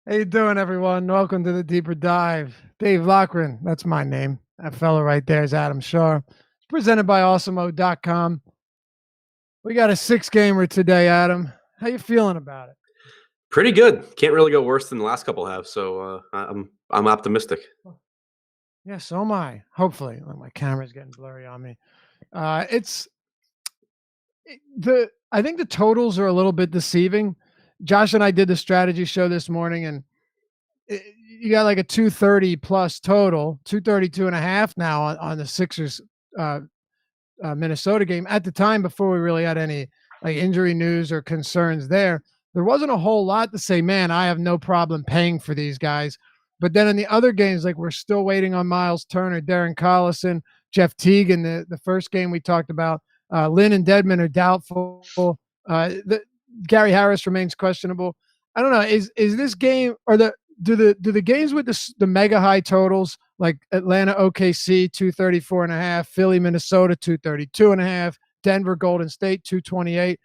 How you doing, everyone? Welcome to the Deeper Dive. Dave Lochran, that's my name. That fellow right there is Adam Shaw. It's presented by Awesemo.com. We got a six-gamer today, Adam. How you feeling about it? Pretty good. Can't really go worse than the last couple have. So I'm optimistic. Yeah, so am I. Hopefully. Like, my camera's getting blurry on me. It's the I think the totals are a little bit deceiving. Josh and I did the strategy show this morning, and you got like a 230 plus total, 232 and a half now on the Sixers Minnesota game. At the time, before we really had any like injury news or concerns there wasn't a whole lot to say, man, I have no problem paying for these guys. But then in the other games, like we're still waiting on Myles Turner, Darren Collison, Jeff Teague in the first game we talked about. Lynn and Dedmon are doubtful. Gary Harris remains questionable. I don't know. Is this game or do the games with the mega high totals like Atlanta OKC 234 and a half, Philly Minnesota 232 and a half, Denver Golden State 228,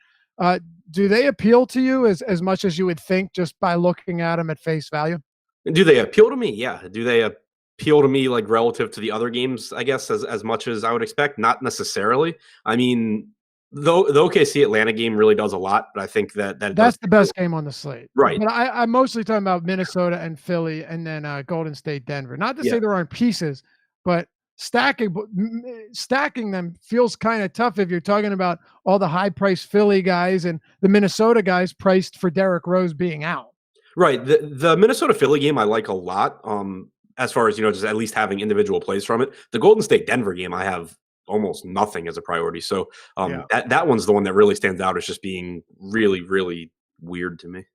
do they appeal to you as much as you would think just by looking at them at face value? Do they appeal to me? Yeah. Do they appeal to me like relative to the other games? I guess as much as I would expect. Not necessarily. I mean, the OKC Atlanta game really does a lot, but I think that That's the best game on the slate. Right. But I'm mostly talking about Minnesota and Philly, and then Golden State, Denver. Not to Yeah. say there aren't pieces, but stacking them feels kind of tough if you're talking about all the high priced Philly guys and the Minnesota guys priced for Derrick Rose being out. Right. The Minnesota Philly game I like a lot. As far as just at least having individual plays from it. The Golden State Denver game I have almost nothing as a priority. So Yeah. that one's the one that really stands out as just being really, really weird to me.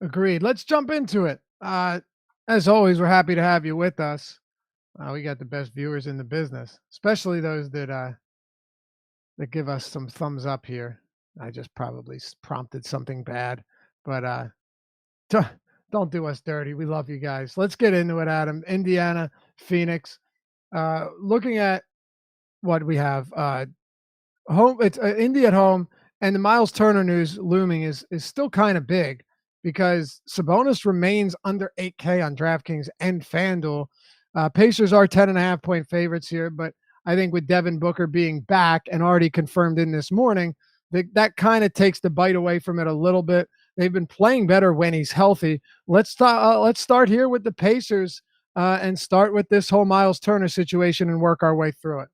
Agreed. Let's jump into it. As always, we're happy to have you with us. We got the best viewers in the business, especially those that give us some thumbs up here. I just probably prompted something bad, but don't do us dirty. We love you guys. Let's get into it, Adam. Indiana, Phoenix. Looking at what we have, home. It's Indy at home, and the Myles Turner news looming is still kind of big because Sabonis remains under 8K on DraftKings and FanDuel. Pacers are 10.5-point favorites here, but I think with Devin Booker being back and already confirmed in this morning, that kind of takes the bite away from it a little bit. They've been playing better when he's healthy. Let's start here with the Pacers and start with this whole Myles Turner situation and work our way through it.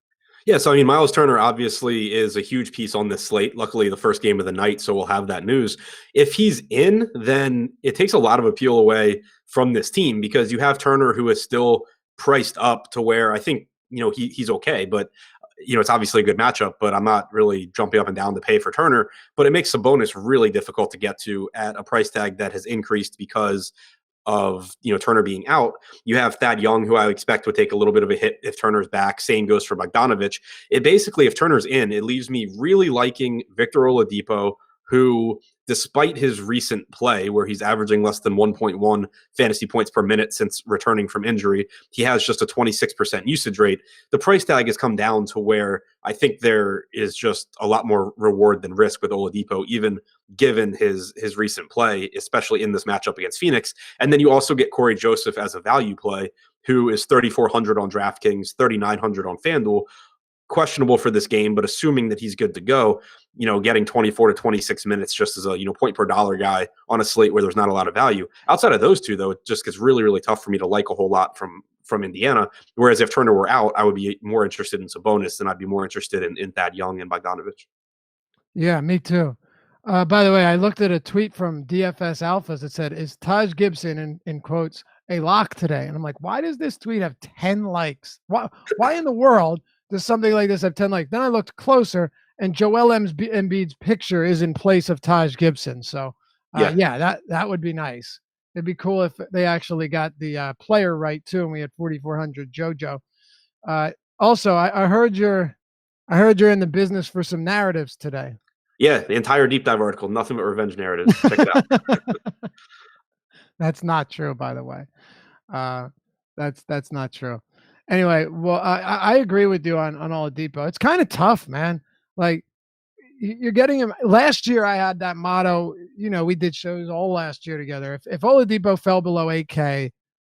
Yeah, so I mean, Myles Turner obviously is a huge piece on this slate. Luckily, the first game of the night, so we'll have that news. If he's in, then it takes a lot of appeal away from this team because you have Turner, who is still priced up to where I think he's okay, but it's obviously a good matchup. But I'm not really jumping up and down to pay for Turner. But it makes Sabonis really difficult to get to at a price tag that has increased because of Turner being out. You have Thad Young, who I expect would take a little bit of a hit if Turner's back. Same goes for Bogdanovich. It basically, if Turner's in, it leaves me really liking Victor Oladipo, who, despite his recent play where he's averaging less than 1.1 fantasy points per minute since returning from injury, he has just a 26% usage rate. The price tag has come down to where I think there is just a lot more reward than risk with Oladipo, even given his recent play, especially in this matchup against Phoenix. And then you also get Corey Joseph as a value play, who is 3,400 on DraftKings, 3,900 on FanDuel. Questionable for this game, but assuming that he's good to go, getting 24 to 26 minutes just as a point per dollar guy on a slate where there's not a lot of value. Outside of those two, though, it just gets really, really tough for me to like a whole lot from Indiana. Whereas if Turner were out, I would be more interested in Sabonis than I'd be more interested in Thad Young and Bogdanovich. Yeah, me too. By the way, I looked at a tweet from DFS Alphas that said, "Is Taj Gibson in quotes a lock today?" And I'm like, why does this tweet have 10 likes? Why in the world does something like this have 10 likes? Then I looked closer, and Joel Embiid's picture is in place of Taj Gibson. So yeah, that would be nice. It'd be cool if they actually got the player right too, and we had 4,400 JoJo. Also, I heard you're in the business for some narratives today. Yeah, the entire deep dive article, nothing but revenge narratives. Check it out. That's not true, by the way. That's not true. Anyway, well, I agree with you on Oladipo. It's kind of tough, man. Like you're getting him. Last year, I had that motto. we did shows all last year together. If Oladipo fell below 8K,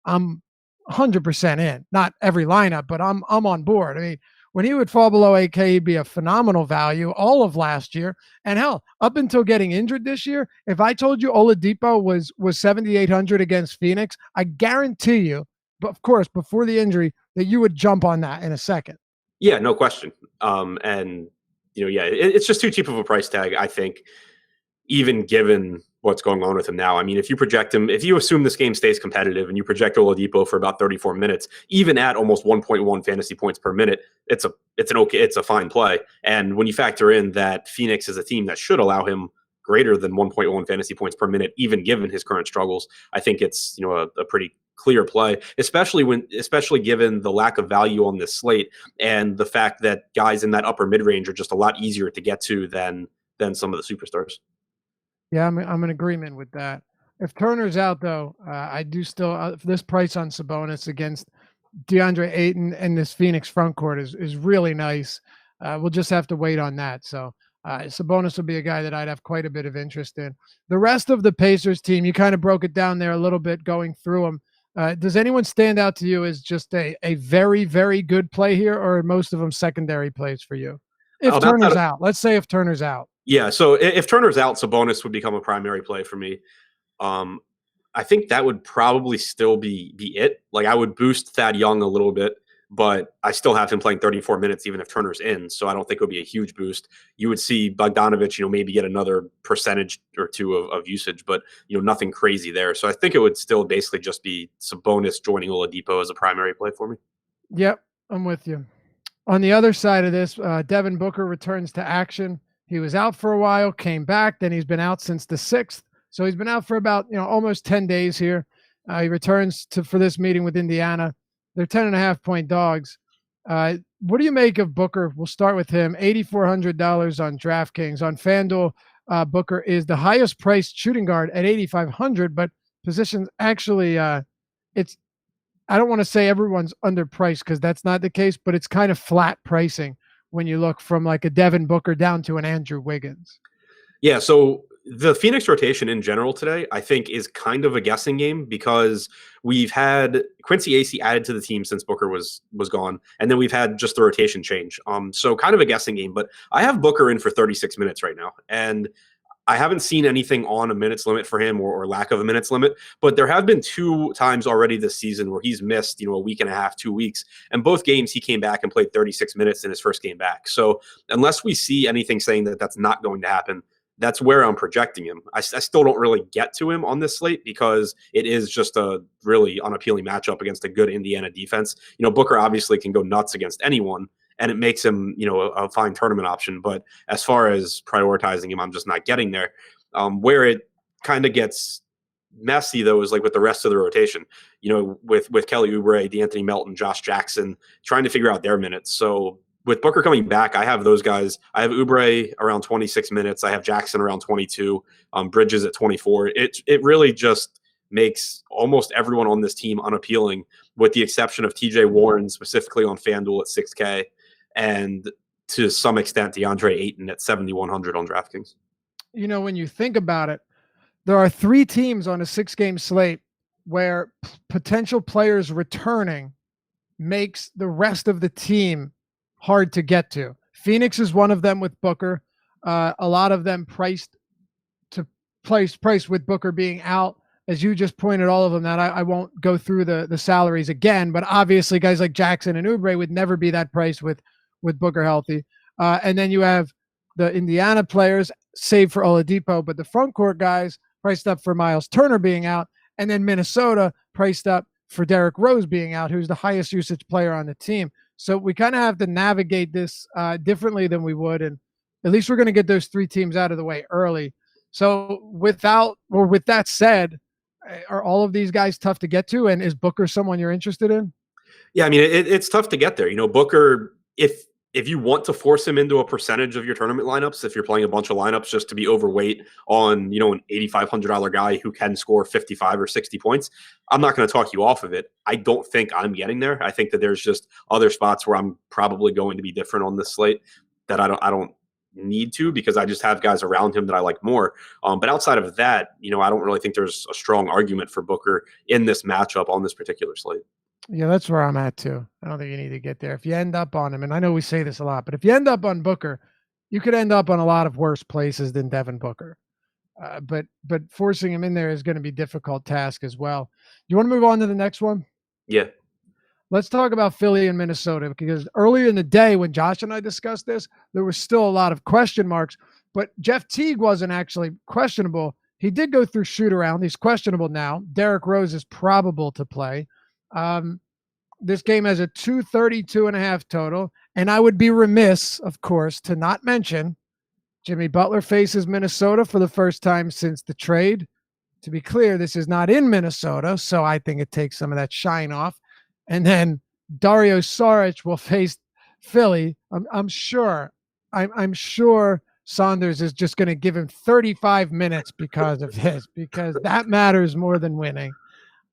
I'm 100% in. Not every lineup, but I'm on board. I mean, when he would fall below 8K, he'd be a phenomenal value all of last year. And hell, up until getting injured this year, if I told you Oladipo was 7,800 against Phoenix, I guarantee you, but of course, before the injury, that you would jump on that in a second. Yeah, no question. And it's just too cheap of a price tag, I think, even given what's going on with him now. I mean, if you project him, if you assume this game stays competitive and you project Oladipo for about 34 minutes, even at almost 1.1 fantasy points per minute, it's a fine play. And when you factor in that Phoenix is a team that should allow him greater than 1.1 fantasy points per minute, even given his current struggles, I think it's a pretty clear play, especially given the lack of value on this slate and the fact that guys in that upper mid range are just a lot easier to get to than some of the superstars. Yeah, I'm in agreement with that. If Turner's out, though, I do still this price on Sabonis against DeAndre Ayton and this Phoenix front court is really nice. We'll just have to wait on that. So Sabonis will be a guy that I'd have quite a bit of interest in. The rest of the Pacers team, you kind of broke it down there a little bit going through them. Does anyone stand out to you as just a very, very good play here, or are most of them secondary plays for you? If Turner's out, let's say if Turner's out. Yeah, so if Turner's out, Sabonis would become a primary play for me. I think that would probably still be it. Like, I would boost Thad Young a little bit, but I still have him playing 34 minutes even if Turner's in, so I don't think it would be a huge boost. You would see Bogdanovich, maybe get another percentage or two of usage, but nothing crazy there. So I think it would still basically just be Sabonis joining Oladipo as a primary play for me. Yep, I'm with you. On the other side of this, Devin Booker returns to action. He was out for a while, came back, then he's been out since the 6th. So he's been out for about almost 10 days here. He returns for this meeting with Indiana. They're 10.5-point dogs. What do you make of Booker? We'll start with him. $8,400 on DraftKings. On FanDuel, Booker is the highest priced shooting guard at $8,500, but positions actually it's I don't want to say everyone's underpriced because that's not the case, but it's kind of flat pricing when you look from like a Devin Booker down to an Andrew Wiggins. Yeah, so the Phoenix rotation in general today, I think, is kind of a guessing game because we've had Quincy Acey added to the team since Booker was gone, and then we've had just the rotation change. So kind of a guessing game, but I have Booker in for 36 minutes right now, and I haven't seen anything on a minutes limit for him or lack of a minutes limit, but there have been 2 times already this season where he's missed, a week and a half, 2 weeks. And both games he came back and played 36 minutes in his first game back. So unless we see anything saying that that's not going to happen, that's where I'm projecting him. I still don't really get to him on this slate because it is just a really unappealing matchup against a good Indiana defense. Booker obviously can go nuts against anyone, and it makes him, a fine tournament option. But as far as prioritizing him, I'm just not getting there. Where it kind of gets messy, though, is like with the rest of the rotation, with Kelly Oubre, DeAnthony Melton, Josh Jackson, trying to figure out their minutes. So with Booker coming back, I have those guys. I have Oubre around 26 minutes. I have Jackson around 22, Bridges at 24. It really just makes almost everyone on this team unappealing, with the exception of TJ Warren, specifically on FanDuel at 6K. And to some extent, DeAndre Ayton at 7,100 on DraftKings. When you think about it, there are 3 teams on a 6-game slate where potential players returning makes the rest of the team hard to get to. Phoenix is one of them with Booker. A lot of them priced with Booker being out. As you just pointed all of them out, I won't go through the salaries again, but obviously guys like Jackson and Oubre would never be that priced with Booker healthy. And then you have the Indiana players, save for Oladipo, but the front court guys priced up for Myles Turner being out, and then Minnesota priced up for Derrick Rose being out, who's the highest usage player on the team. So we kind of have to navigate this differently than we would, and at least we're going to get those 3 teams out of the way early. So with that said, are all of these guys tough to get to, and is Booker someone you're interested in? Yeah, I mean, it's tough to get there. Booker, if you want to force him into a percentage of your tournament lineups, if you're playing a bunch of lineups just to be overweight on, an $8,500 guy who can score 55 or 60 points, I'm not going to talk you off of it. I don't think I'm getting there. I think that there's just other spots where I'm probably going to be different on this slate that I don't need to because I just have guys around him that I like more. But outside of that, I don't really think there's a strong argument for Booker in this matchup on this particular slate. Yeah, that's where I'm at too. I don't think you need to get there. If you end up on him, and I know we say this a lot, but if you end up on Booker, you could end up on a lot of worse places than Devin Booker. But forcing him in there is going to be a difficult task as well. You want to move on to the next one? Yeah. Let's talk about Philly and Minnesota, because earlier in the day when Josh and I discussed this, there was still a lot of question marks, but Jeff Teague wasn't actually questionable. He did go through shoot around. He's questionable now. Derrick Rose is probable to play. This game has a 232.5 total, and I would be remiss, of course, to not mention Jimmy Butler faces Minnesota for the first time since the trade. To be clear, this is not in Minnesota, so I think it takes some of that shine off. And then Dario Saric will face Philly. I'm sure Saunders is just going to give him 35 minutes because of this, because that matters more than winning.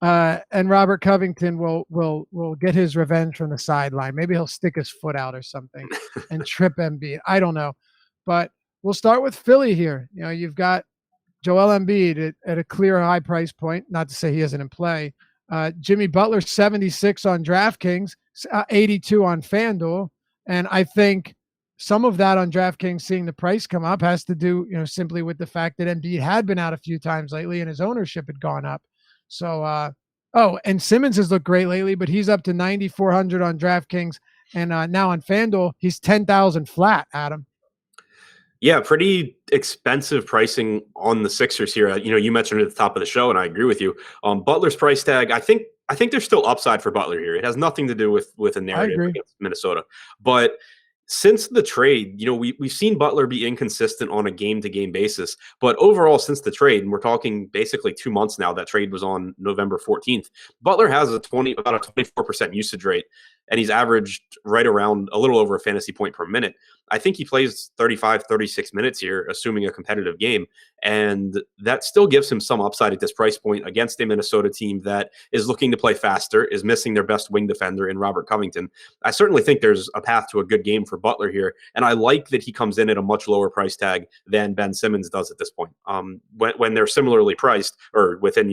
And Robert Covington will get his revenge from the sideline. Maybe he'll stick his foot out or something and trip Embiid. I don't know, but we'll start with Philly here. You've got Joel Embiid at a clear high price point. Not to say he isn't in play. Jimmy Butler 76 on DraftKings, 82 on FanDuel, and I think some of that on DraftKings seeing the price come up has to do, simply with the fact that Embiid had been out a few times lately and his ownership had gone up. So, and Simmons has looked great lately, but he's up to 9,400 on DraftKings, and now on FanDuel he's 10,000 flat. Adam. Yeah, pretty expensive pricing on the Sixers here. You mentioned it at the top of the show, and I agree with you. Butler's price tag, I think there's still upside for Butler here. It has nothing to do with a narrative against Minnesota. But since the trade, we've seen Butler be inconsistent on a game-to-game basis. But overall, since the trade, and we're talking basically 2 months now, that trade was on November 14th, Butler has about a 24% usage rate, and he's averaged right around a little over a fantasy point per minute. I think he plays 35, 36 minutes here, assuming a competitive game. And that still gives him some upside at this price point against a Minnesota team that is looking to play faster, is missing their best wing defender in Robert Covington. I certainly think there's a path to a good game for Butler here. And I like that he comes in at a much lower price tag than Ben Simmons does at this point. When they're similarly priced or within,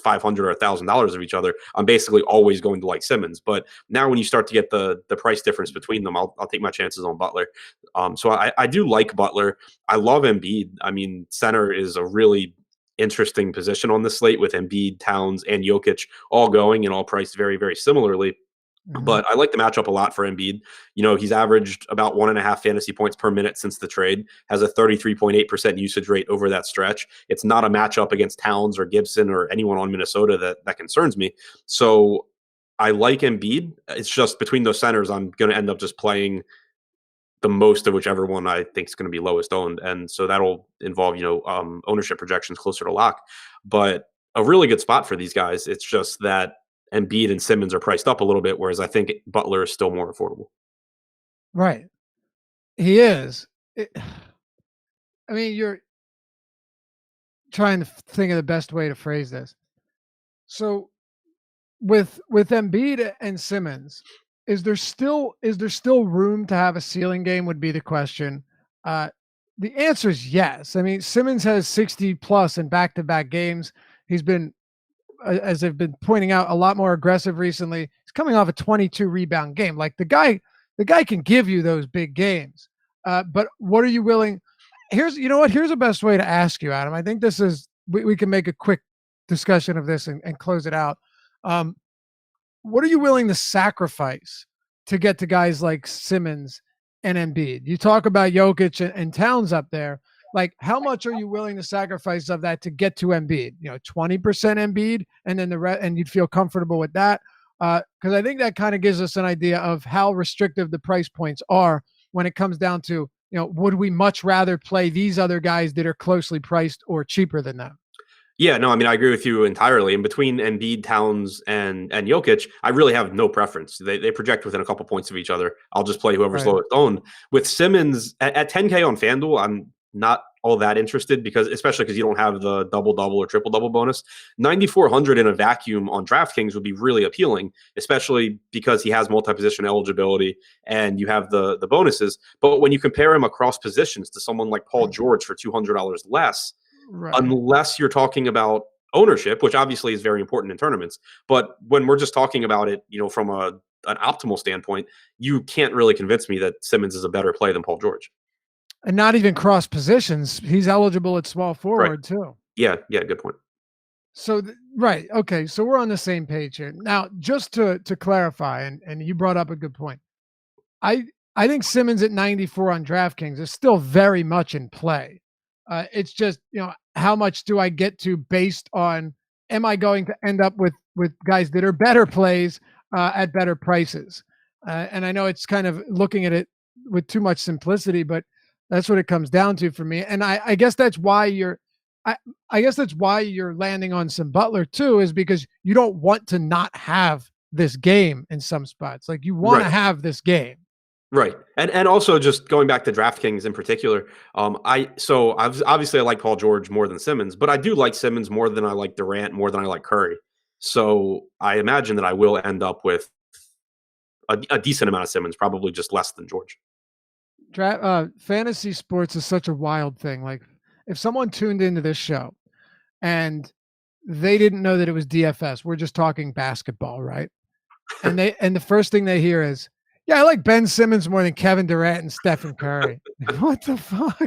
$500 or $1,000 of each other, I'm basically always going to like Simmons. But now when you start to get the price difference between them, I'll take my chances on Butler. So I do like Butler. I love Embiid. I mean, center is a really interesting position on the slate with Embiid, Towns, and Jokic all going and all priced very, very similarly. Mm-hmm. But I like the matchup a lot for Embiid. He's averaged about 1.5 fantasy points per minute since the trade, has a 33.8% usage rate over that stretch. It's not a matchup against Towns or Gibson or anyone on Minnesota that concerns me. So I like Embiid. It's just between those centers, I'm going to end up just playing the most of whichever one I think is going to be lowest owned. And so that'll involve, ownership projections closer to lock. But a really good spot for these guys. It's just that Embiid and Simmons are priced up a little bit, whereas I think Butler is still more affordable. Right. He is. You're trying to think of the best way to phrase this. So with Embiid and Simmons, is there still room to have a ceiling game would be the question. The answer is yes. Simmons has 60 plus in back-to-back games. He's been, as I've been pointing out, a lot more aggressive recently. He's coming off a 22 rebound game. Like the guy can give you those big games. But what are you willing? Here's the best way to ask you, Adam. I think this is, we can make a quick discussion of this and close it out. What are you willing to sacrifice to get to guys like Simmons and Embiid? You talk about Jokic and Towns up there. Like, how much are you willing to sacrifice of that to get to Embiid? 20% Embiid, and then and you'd feel comfortable with that. Because I think that kind of gives us an idea of how restrictive the price points are when it comes down to, would we much rather play these other guys that are closely priced or cheaper than them? Yeah, no, I agree with you entirely. In between Embiid, Towns, and Jokic, I really have no preference. They project within a couple points of each other. I'll just play whoever's lowest owned. With Simmons at 10K on FanDuel, I'm not all that interested because especially because you don't have the double-double or triple-double bonus. 9,400 in a vacuum on DraftKings would be really appealing, especially because he has multi-position eligibility and you have the bonuses. But when you compare him across positions to someone like Paul George for $200 less, Right. unless you're talking about ownership, which obviously is very important in tournaments, but when we're just talking about it, from an optimal standpoint, you can't really convince me that Simmons is a better play than Paul George. And not even cross positions. He's eligible at small forward too. Yeah, good point. So right, okay. So we're on the same page here. Now, just to clarify, and you brought up a good point. I think Simmons at 94 on DraftKings is still very much in play. It's just how much do I get to based on am I going to end up with guys that are better plays at better prices? And I know it's kind of looking at it with too much simplicity, but that's what it comes down to for me. And I guess that's why I guess that's why you're landing on some Butler too, is because you don't want to not have this game in some spots. Like you want to have this game. Right. And also just going back to DraftKings in particular, I like Paul George more than Simmons, but I do like Simmons more than I like Durant, more than I like Curry. So I imagine that I will end up with a decent amount of Simmons, probably just less than George. Fantasy sports is such a wild thing. Like if someone tuned into this show and they didn't know that it was DFS, we're just talking basketball, right? And the first thing they hear is, yeah, I like Ben Simmons more than Kevin Durant and Stephen Curry. What the fuck?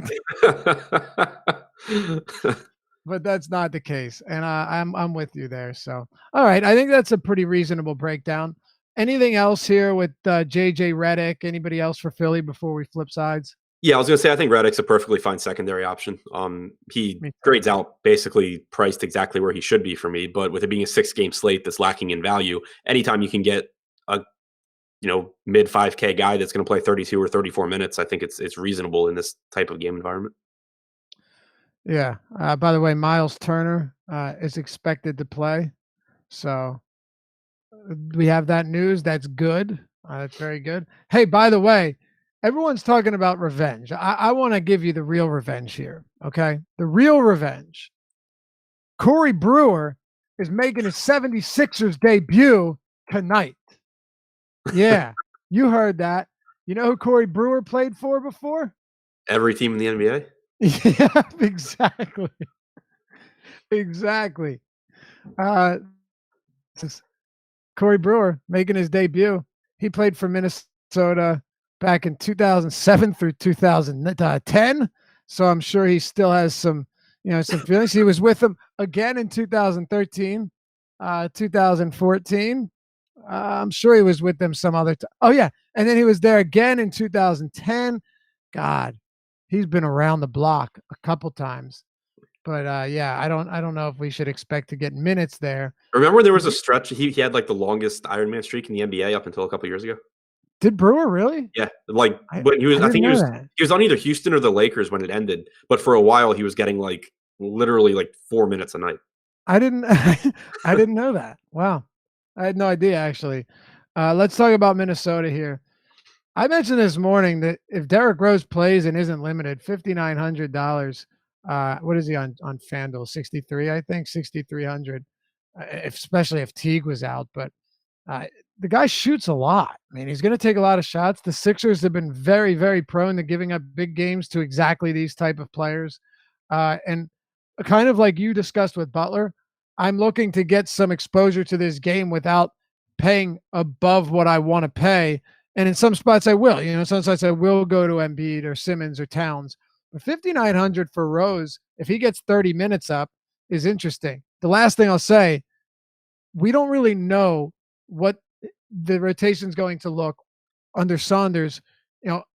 But that's not the case, and I'm with you there. So, all right, I think that's a pretty reasonable breakdown. Anything else here with JJ Redick? Anybody else for Philly before we flip sides? Yeah, I was going to say I think Redick's a perfectly fine secondary option. He grades out basically priced exactly where he should be for me, but with it being a 6-game slate that's lacking in value, anytime you can get a mid 5K guy that's going to play 32 or 34 minutes, I think it's reasonable in this type of game environment. Yeah. By the way, Myles Turner is expected to play, so we have that news. That's good. That's very good. Hey, by the way, everyone's talking about revenge. I want to give you the real revenge here. Okay, the real revenge. Corey Brewer is making his 76ers debut tonight. Yeah, you heard that. You know who Corey Brewer played for before? Every team in the NBA? Yeah, exactly. Exactly. Corey Brewer making his debut. He played for Minnesota back in 2007 through 2010. So I'm sure he still has some feelings. He was with them again in 2013, 2014. I'm sure he was with them some other time. Oh yeah, and then he was there again in 2010. God, he's been around the block a couple times. But yeah, I don't know if we should expect to get minutes there. Remember there was a stretch he had like the longest Ironman streak in the NBA up until a couple years ago? Did Brewer really? Yeah, like when he was I think he was on either Houston or the Lakers when it ended, but for a while he was getting like literally like 4 minutes a night. I didn't know that. Wow. I had no idea, actually. Let's talk about Minnesota here. I mentioned this morning that if Derrick Rose plays and isn't limited, $5,900. What is he on FanDuel? 63, I think, 6,300. Especially if Teague was out, but the guy shoots a lot. I mean, he's going to take a lot of shots. The Sixers have been very, very prone to giving up big games to exactly these type of players, and kind of like you discussed with Butler. I'm looking to get some exposure to this game without paying above what I want to pay. And in some spots I will, some spots I will go to Embiid or Simmons or Towns. But 5,900 for Rose, if he gets 30 minutes up, is interesting. The last thing I'll say, we don't really know what the rotation is going to look under Saunders,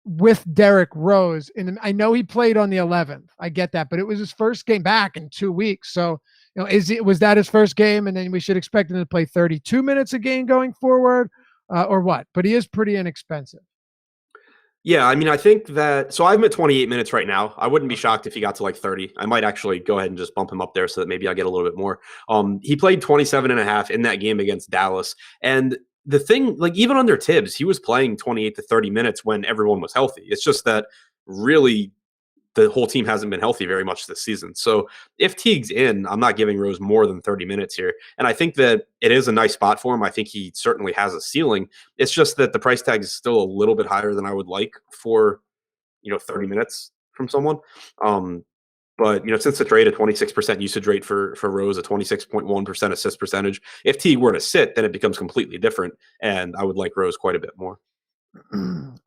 with Derrick Rose. I know he played on the 11th. I get that, but it was his first game back in 2 weeks. So, was that his first game? And then we should expect him to play 32 minutes a game going forward, or what? But he is pretty inexpensive. Yeah, I mean, I think that – so I'm at 28 minutes right now. I wouldn't be shocked if he got to like 30. I might actually go ahead and just bump him up there so that maybe I get a little bit more. He played 27 and a half in that game against Dallas. And the thing, like even under Tibbs, he was playing 28 to 30 minutes when everyone was healthy. It's just that really the whole team hasn't been healthy very much this season. So if Teague's in, I'm not giving Rose more than 30 minutes here. And I think that it is a nice spot for him. I think he certainly has a ceiling. It's just that the price tag is still a little bit higher than I would like for, 30 minutes from someone. But since the trade, a 26% usage rate for Rose, a 26.1% assist percentage. If Teague were to sit, then it becomes completely different, and I would like Rose quite a bit more.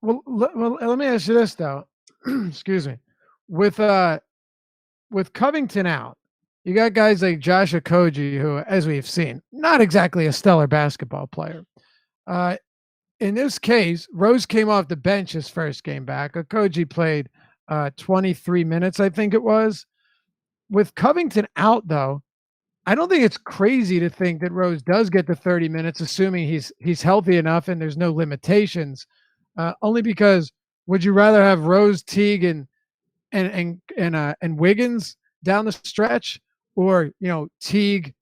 Well, let me ask you this though. Excuse me. With Covington out, you got guys like Josh Okogie, who, as we've seen, not exactly a stellar basketball player. In this case, Rose came off the bench his first game back. Okogie played 23 minutes, I think it was. With Covington out, though, I don't think it's crazy to think that Rose does get the 30 minutes, assuming he's healthy enough and there's no limitations. Only because would you rather have Rose, Teague, and Wiggins down the stretch, or Teague,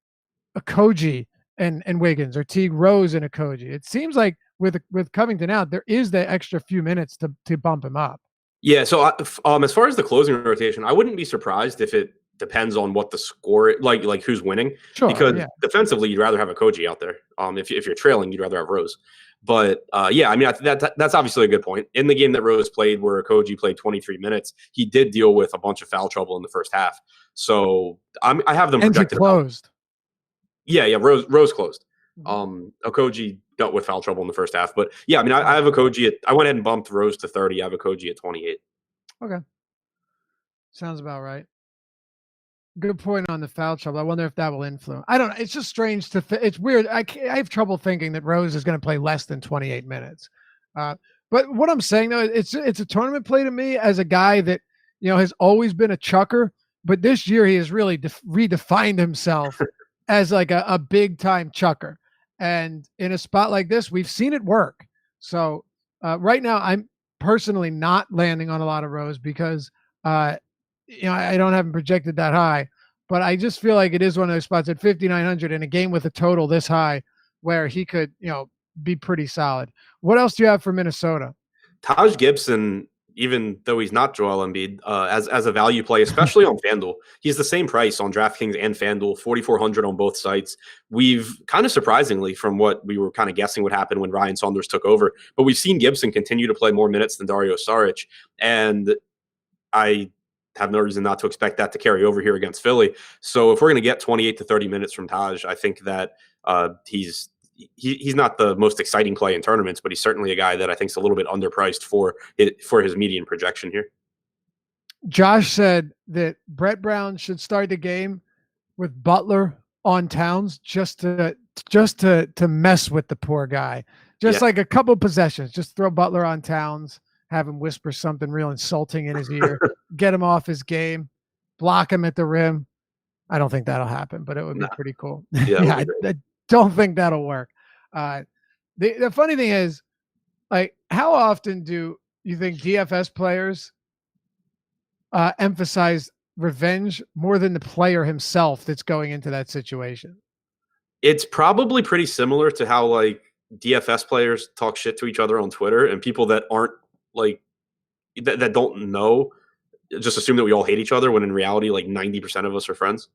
Okogie, and Wiggins, or Teague, Rose, and Okogie? It seems like with Covington out, there is the extra few minutes to bump him up. Yeah. So as far as the closing rotation, I wouldn't be surprised if it depends on what the score, like who's winning. Sure, because yeah. defensively, you'd rather have Okogie out there. If you're trailing, you'd rather have Rose. But yeah, I mean, that's obviously a good point. In the game that Rose played, where Okogie played 23 minutes, he did deal with a bunch of foul trouble in the first half. So I have them projected. And he closed. Yeah, Rose closed. Okogie dealt with foul trouble in the first half, but yeah, I mean, I have Okogie I went ahead and bumped Rose to 30. I have Okogie at 28. Okay, sounds about right. Good point on the foul trouble. I wonder if that will influence. I don't know. It's just strange to. It's weird. I have trouble thinking that Rose is going to play less than 28 minutes. But what I'm saying though, it's a tournament play to me as a guy that has always been a chucker, but this year he has really redefined himself as like a big time chucker. And in a spot like this, we've seen it work. So right now, I'm personally not landing on a lot of Rose because I don't have him projected that high. But I just feel like it is one of those spots at 5,900 in a game with a total this high where he could be pretty solid. What else do you have for Minnesota? Taj Gibson, even though he's not Joel Embiid, as a value play, especially on FanDuel, he's the same price on DraftKings and FanDuel, 4,400 on both sites. We've kind of surprisingly, from what we were kind of guessing would happen when Ryan Saunders took over, but we've seen Gibson continue to play more minutes than Dario Saric, and I have no reason not to expect that to carry over here against Philly. So if we're going to get 28 to 30 minutes from Taj, I think that he's not the most exciting play in tournaments, but he's certainly a guy that I think is a little bit underpriced for his median projection here. Josh said that Brett Brown should start the game with Butler on Towns just to mess with the poor guy. Just like a couple possessions, just throw Butler on Towns, have him whisper something real insulting in his ear, get him off his game, block him at the rim. I don't think that'll happen, but it would be pretty cool. Yeah, I don't think that'll work. The funny thing is, like, how often do you think DFS players emphasize revenge more than the player himself that's going into that situation? It's probably pretty similar to how like DFS players talk shit to each other on Twitter, and people that aren't like that don't know just assume that we all hate each other, when in reality, like 90% of us are friends.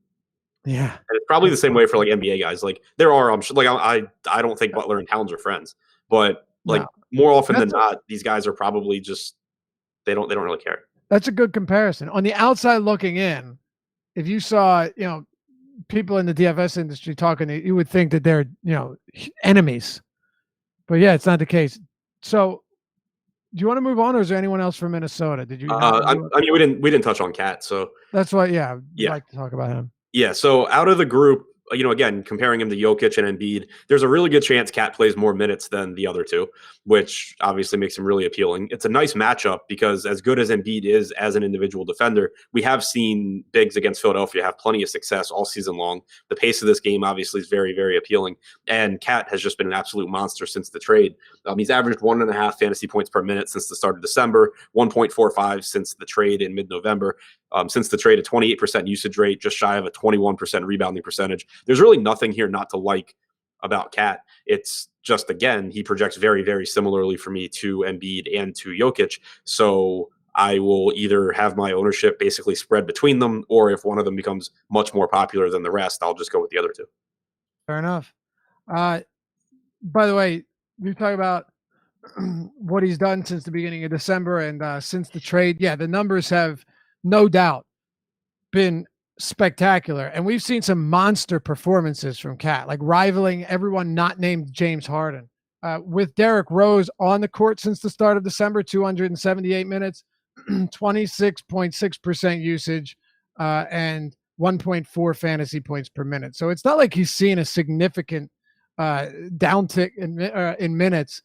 Yeah, and it's probably the same way for like NBA guys. Like there are, I don't think Butler and Towns are friends, but like more often than not, these guys are probably just they don't really care. That's a good comparison. On the outside looking in, if you saw people in the DFS industry talking, you would think that they're enemies, but yeah, it's not the case. So, do you want to move on, or is there anyone else from Minnesota? Did you? I mean, we didn't touch on Cat, so that's why. Yeah, I'd like to talk about him. Yeah, so out of the group, again, comparing him to Jokic and Embiid, there's a really good chance Cat plays more minutes than the other two, which obviously makes him really appealing. It's a nice matchup because as good as Embiid is as an individual defender, we have seen bigs against Philadelphia have plenty of success all season long. The pace of this game obviously is very, very appealing, and Cat has just been an absolute monster since the trade. He's averaged 1.5 fantasy points per minute since the start of December, 1.45 since the trade in mid-November. Since the trade, a 28% usage rate, just shy of a 21% rebounding percentage. There's really nothing here not to like about Cat. It's just, again, he projects very, very similarly for me to Embiid and to Jokic. So I will either have my ownership basically spread between them, or if one of them becomes much more popular than the rest, I'll just go with the other two. Fair enough. Uh, by the way, you talk about what he's done since the beginning of December and since the trade. Yeah, the numbers have no doubt been spectacular. And we've seen some monster performances from Cat, like rivaling everyone not named James Harden. With Derrick Rose on the court since the start of December, 278 minutes, 26.6% usage, and 1.4 fantasy points per minute. So it's not like he's seen a significant downtick in minutes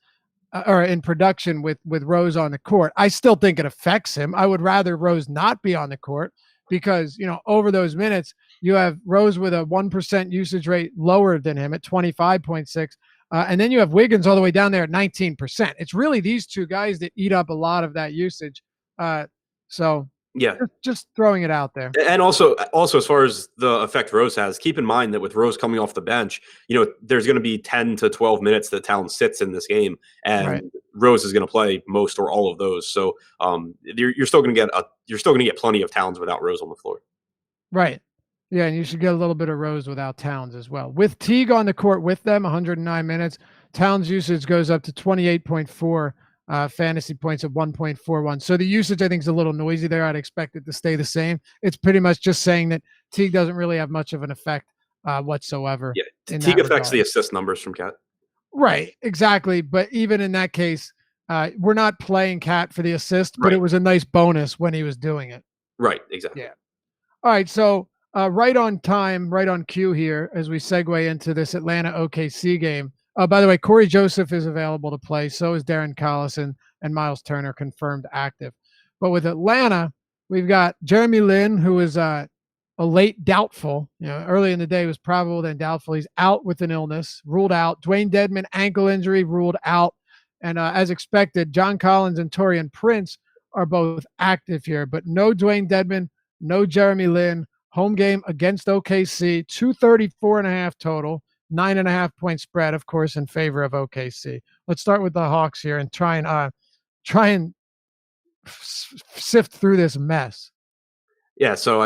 or in production with Rose on the court. I still think it affects him. I would rather Rose not be on the court because, over those minutes, you have Rose with a 1% usage rate lower than him at 25.6. And then you have Wiggins all the way down there at 19%. It's really these two guys that eat up a lot of that usage. So Yeah. Just throwing it out there. And also as far as the effect Rose has, keep in mind that with Rose coming off the bench, there's going to be 10 to 12 minutes that Towns sits in this game, and Right. Rose is going to play most or all of those. So you're still going to get plenty of Towns without Rose on the floor. Right. Yeah, and you should get a little bit of Rose without Towns as well. With Teague on the court with them, 109 minutes, Towns' usage goes up to 28.4 fantasy points at 1.41. So the usage, I think, is a little noisy there. I'd expect it to stay the same. It's pretty much just saying that Teague doesn't really have much of an effect whatsoever. Yeah, Teague affects the assist numbers from Cat. Right, exactly. But even in that case, we're not playing Cat for the assist, but it was a nice bonus when he was doing it. Right, exactly. Yeah. All right, so right on time, right on cue here as we segue into this Atlanta OKC game. By the way, Corey Joseph is available to play. So is Darren Collison and Myles Turner confirmed active. But with Atlanta, we've got Jeremy Lin, who is a late doubtful. Early in the day was probable, then doubtful. He's out with an illness, ruled out. Dwayne Dedmon, ankle injury, ruled out. And as expected, John Collins and Taurean Prince are both active here, but no Dwayne Dedmon, no Jeremy Lin. Home game against OKC, 234.5 total, 9.5 point spread, of course, in favor of OKC. Let's start with the Hawks here and try and sift through this mess. Yeah, so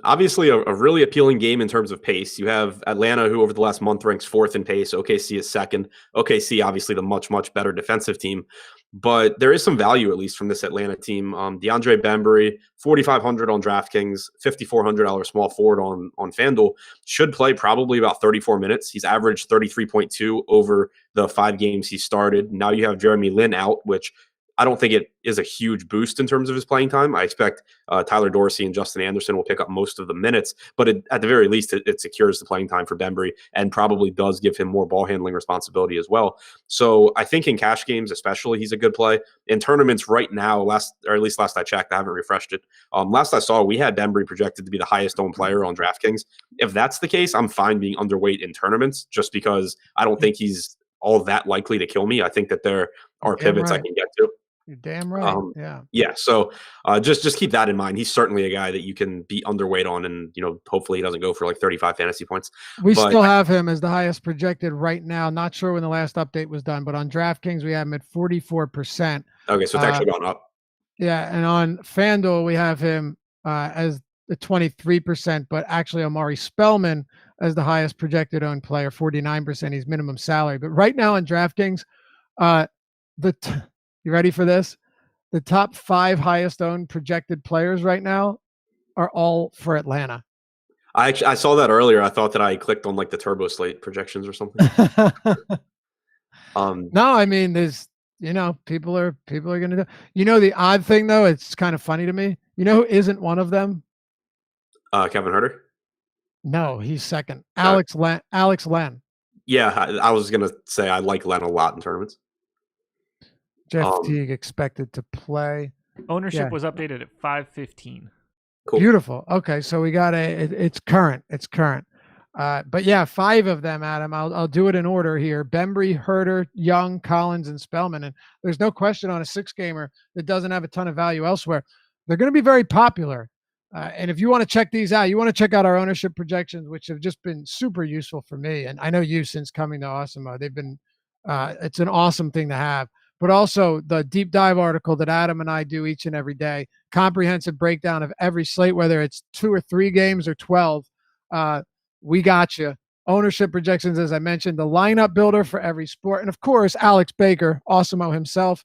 obviously a really appealing game in terms of pace. You have Atlanta, who over the last month ranks 4th in pace. OKC is 2nd. OKC, obviously the much, much better defensive team. But there is some value, at least, from this Atlanta team. DeAndre Bembry, 4,500 on DraftKings, $5,400 small forward on FanDuel, should play probably about 34 minutes. He's averaged 33.2 over the 5 games he started. Now you have Jeremy Lin out, which I don't think it is a huge boost in terms of his playing time. I expect Tyler Dorsey and Justin Anderson will pick up most of the minutes, but at the very least, it secures the playing time for Bembry and probably does give him more ball handling responsibility as well. So I think in cash games, especially, he's a good play. In tournaments right now, last I checked, I haven't refreshed it. Last I saw, we had Bembry projected to be the highest owned player on DraftKings. If that's the case, I'm fine being underweight in tournaments just because I don't think he's all that likely to kill me. I think that there are pivots I can get to. You're damn right. Yeah. So just keep that in mind. He's certainly a guy that you can be underweight on, and hopefully he doesn't go for like 35 fantasy points. We still have him as the highest projected right now. Not sure when the last update was done, but on DraftKings we have him at 44%. Okay, so it's actually gone up. Yeah, and on FanDuel we have him as the 23%, but actually Omari Spellman as the highest projected owned player, 49%. He's minimum salary. But right now on DraftKings, you ready for this? The top 5 highest owned projected players right now are all for Atlanta. I saw that earlier. I thought that I clicked on like the turbo slate projections or something. No, there's people are going to do. The odd thing though, it's kind of funny to me. Who isn't one of them? Kevin Huerter. No, he's second. Alex Len. Yeah, I was gonna say I like Len a lot in tournaments. Jeff Teague expected to play. Ownership was updated at 5:15. Cool. Beautiful. Okay, so we got it's current. It's current. But yeah, 5 of them, Adam. I'll do it in order here. Bembry, Huerter, Young, Collins, and Spellman. And there's no question on a 6-gamer that doesn't have a ton of value elsewhere. They're going to be very popular. And if you want to check these out, you want to check out our ownership projections, which have just been super useful for me. And I know you since coming to Awesome. They've been it's an awesome thing to have. but also the deep dive article that Adam and I do each and every day. Comprehensive breakdown of every slate, whether it's 2 or 3 games or 12. We got you. Ownership projections, as I mentioned, the lineup builder for every sport. And of course, Alex Baker, Awesemo himself,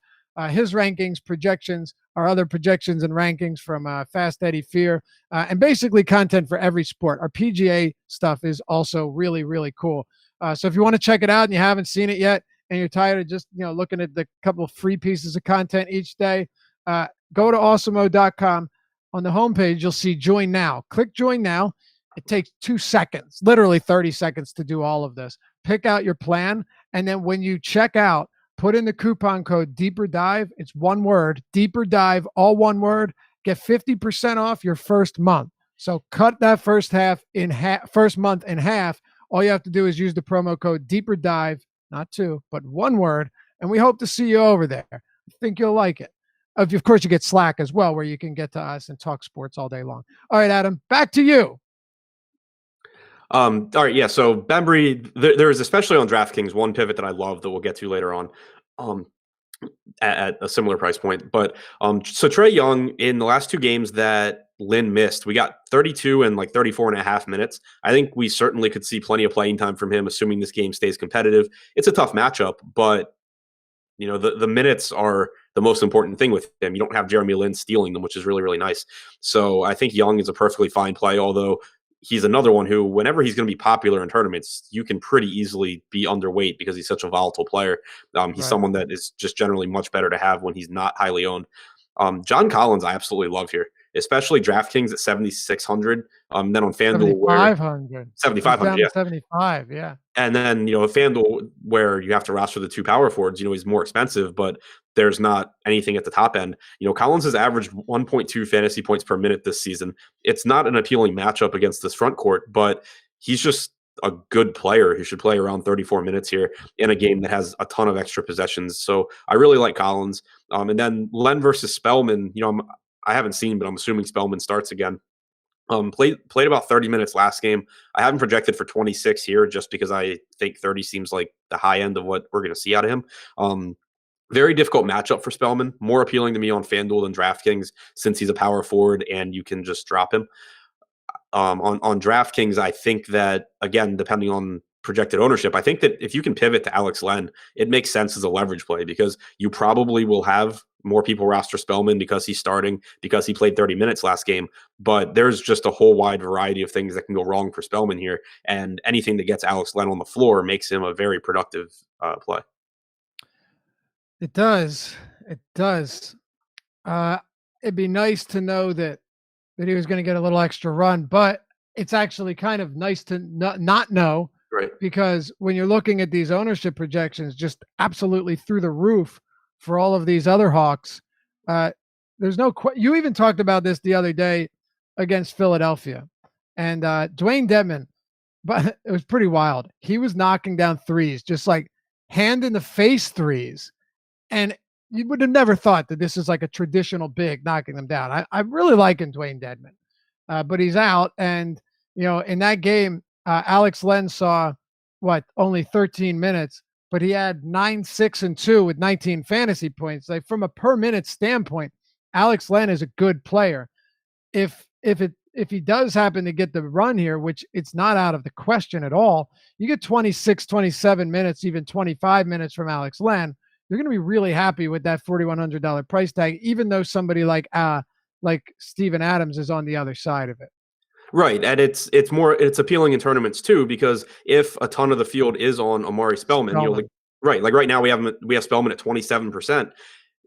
his rankings, projections, our other projections and rankings from Fast Eddie Fear, and basically content for every sport. Our PGA stuff is also really, really cool. So if you want to check it out and you haven't seen it yet, and you're tired of just looking at the couple of free pieces of content each day, go to awesemo.com. On the homepage, you'll see Join Now. Click Join Now. It takes 2 seconds, literally 30 seconds to do all of this. Pick out your plan, and then when you check out, put in the coupon code Deeper Dive. It's one word, Deeper Dive, all one word. Get 50% off your first month. So cut that first month in half. All you have to do is use the promo code Deeper Dive, not 2, but one word, and we hope to see you over there. I think you'll like it. Of course, you get Slack as well, where you can get to us and talk sports all day long. All right, Adam, back to you. All right, yeah. So Bembry, there is, especially on DraftKings, one pivot that I love that we'll get to later on, at a similar price point. But so Trae Young, in the last 2 games that Lynn missed, we got 32 and like 34.5 minutes. I think we certainly could see plenty of playing time from him, assuming this game stays competitive. It's a tough matchup, but the minutes are the most important thing with him. You don't have Jeremy Lin stealing them, which is really, really nice. So I think Young is a perfectly fine play, although he's another one who, whenever he's going to be popular in tournaments, you can pretty easily be underweight because he's such a volatile player. He's someone that is just generally much better to have when he's not highly owned. John Collins, I absolutely love here, especially DraftKings at 7,600. Then on FanDuel, 7,500, yeah, 75, yeah. And then FanDuel, where you have to roster the 2 power forwards, he's more expensive, but there's not anything at the top end. Collins has averaged 1.2 fantasy points per minute this season. It's not an appealing matchup against this front court, but he's just a good player who should play around 34 minutes here in a game that has a ton of extra possessions. So I really like Collins. And then Len versus Spellman, I haven't seen, but I'm assuming Spellman starts again. Played about 30 minutes last game. I haven't projected for 26 here just because I think 30 seems like the high end of what we're going to see out of him. Very difficult matchup for Spellman. More appealing to me on FanDuel than DraftKings since he's a power forward and you can just drop him. On DraftKings, I think that, again, depending on projected ownership, I think that if you can pivot to Alex Len, it makes sense as a leverage play because you probably will have more people roster Spellman because he's starting, because he played 30 minutes last game. But there's just a whole wide variety of things that can go wrong for Spellman here. And anything that gets Alex Len on the floor makes him a very productive play. It does. It does. It'd be nice to know that he was going to get a little extra run, but it's actually kind of nice to not know, right? Because when you're looking at these ownership projections, just absolutely through the roof for all of these other Hawks, there's no you even talked about this the other day against Philadelphia, and Dwayne Dedmon, but it was pretty wild. He was knocking down threes, just like hand in the face threes, and you would have never thought that this is like a traditional big knocking them down. I'm really liking Dwayne Dedmon, but he's out. And, in that game, Alex Len saw only 13 minutes, but he had 9, 6, and 2 with 19 fantasy points. Like from a per minute standpoint, Alex Len is a good player. If he does happen to get the run here, which it's not out of the question at all, you get 26, 27 minutes, even 25 minutes from Alex Len, you're going to be really happy with that $4,100 price tag, even though somebody like Steven Adams is on the other side of it. Right, and it's appealing in tournaments too, because if a ton of the field is on Amari Spellman, right now we have Spellman at 27%.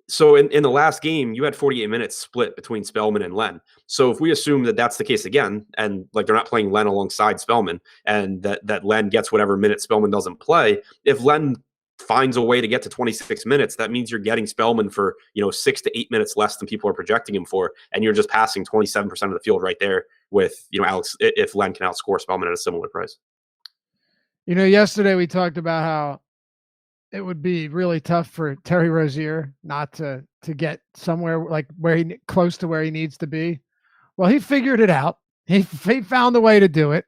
So in the last game, you had 48 minutes split between Spellman and Len. So if we assume that that's the case again, and like they're not playing Len alongside Spellman, and that Len gets whatever minutes Spellman doesn't play, if Len finds a way to get to 26 minutes, that means you're getting Spellman for 6 to 8 minutes less than people are projecting him for, and you're just passing 27% of the field right there with Alex, if Len can outscore Spellman at a similar price. Yesterday we talked about how it would be really tough for Terry Rozier not to get somewhere like close to where he needs to be. Well, he figured it out. He found a way to do it.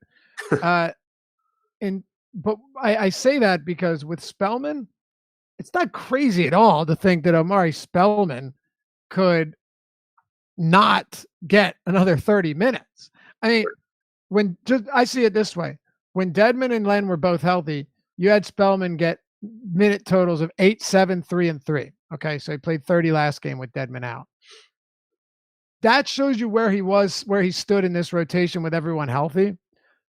But I say that because with Spellman, it's not crazy at all to think that Omari Spellman could not get another 30 minutes. I mean, I see it this way. When Dedmon and Len were both healthy, you had Spellman get minute totals of 8, 7, 3, and 3. Okay, so he played 30 last game with Dedmon out. That shows you where he stood in this rotation with everyone healthy.